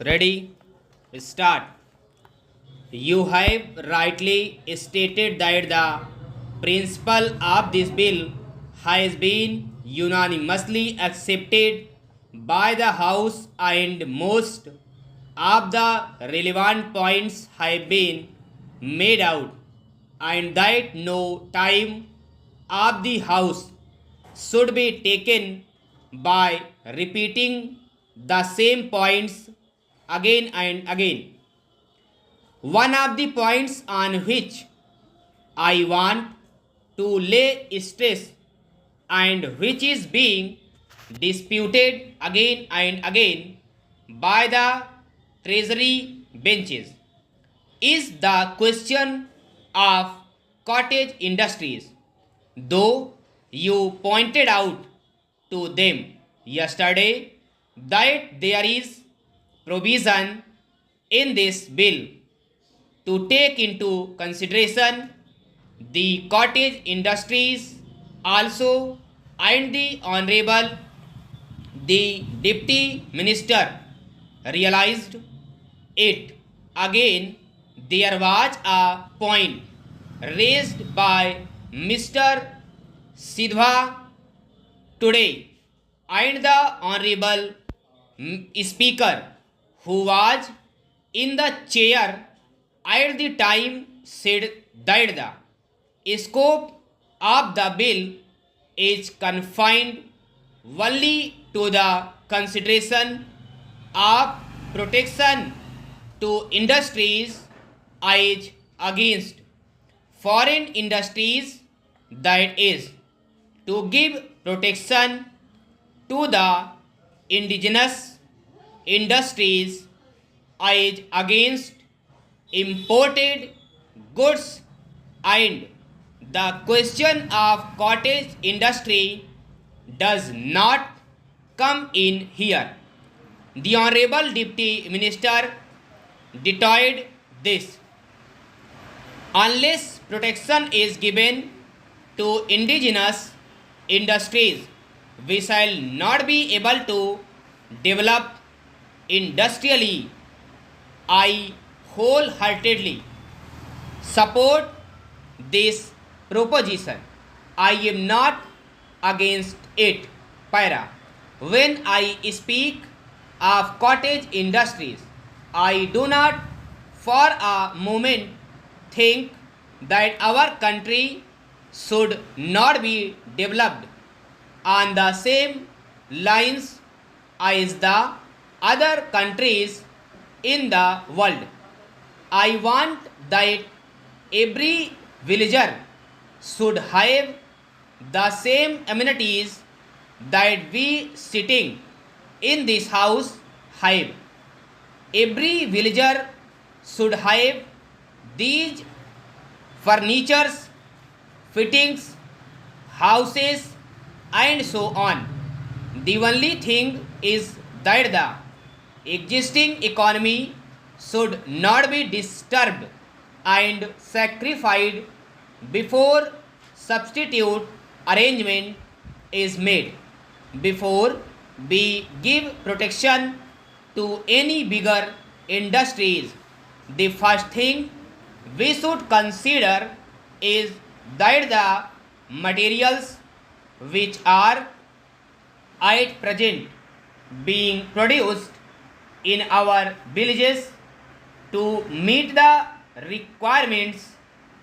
Ready? Start. You have rightly stated that the principle of this bill has been unanimously accepted by the House and most of the relevant points have been made out, and that no time of the House should be taken by repeating the same points again and again. One of the points on which I want to lay stress and which is being disputed again and again by the Treasury benches is the question of cottage industries. Though you pointed out to them yesterday that there is provision in this bill to take into consideration the cottage industries also, and the honorable the deputy minister realized it. Again there was a point raised by Mr. Sidhwa today, and the honorable speaker who was in the chair at the time said that the scope of the bill is confined only to the consideration of protection to industries as against foreign industries, that is, to give protection to the indigenous industries as against imported goods, and the question of cottage industry does not come in here. The Honorable Deputy Minister detailed this. Unless protection is given to indigenous industries, we shall not be able to develop industrially. I wholeheartedly support this proposition. I am not against it. Para. When I speak of cottage industries, I do not for a moment think that our country should not be developed on the same lines as the other countries in the world. I want that every villager should have the same amenities that we sitting in this house have. Every villager should have these furnitures, fittings, houses, and so on. The only thing is that the existing economy should not be disturbed and sacrificed before substitute arrangement is made. Before we give protection to any bigger industries, the first thing we should consider is that the materials which are at present being produced in our villages to meet the requirements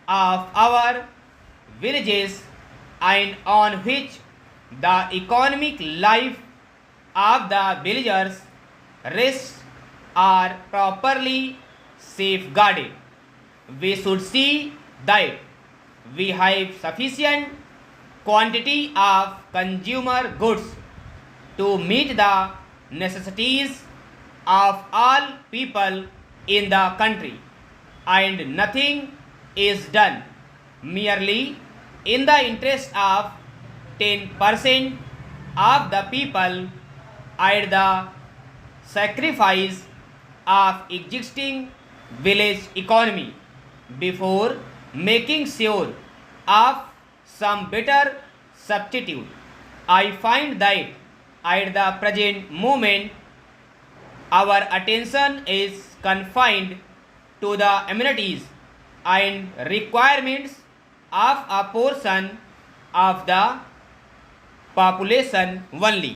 of our villages and on which the economic life of the villagers rests are properly safeguarded. We should see that we have sufficient quantity of consumer goods to meet the necessities of all people in the country, and nothing is done merely in the interest of 10% of the people at the sacrifice of existing village economy before making sure of some better substitute. I find that at the present moment our attention is confined to the amenities and requirements of a portion of the population only.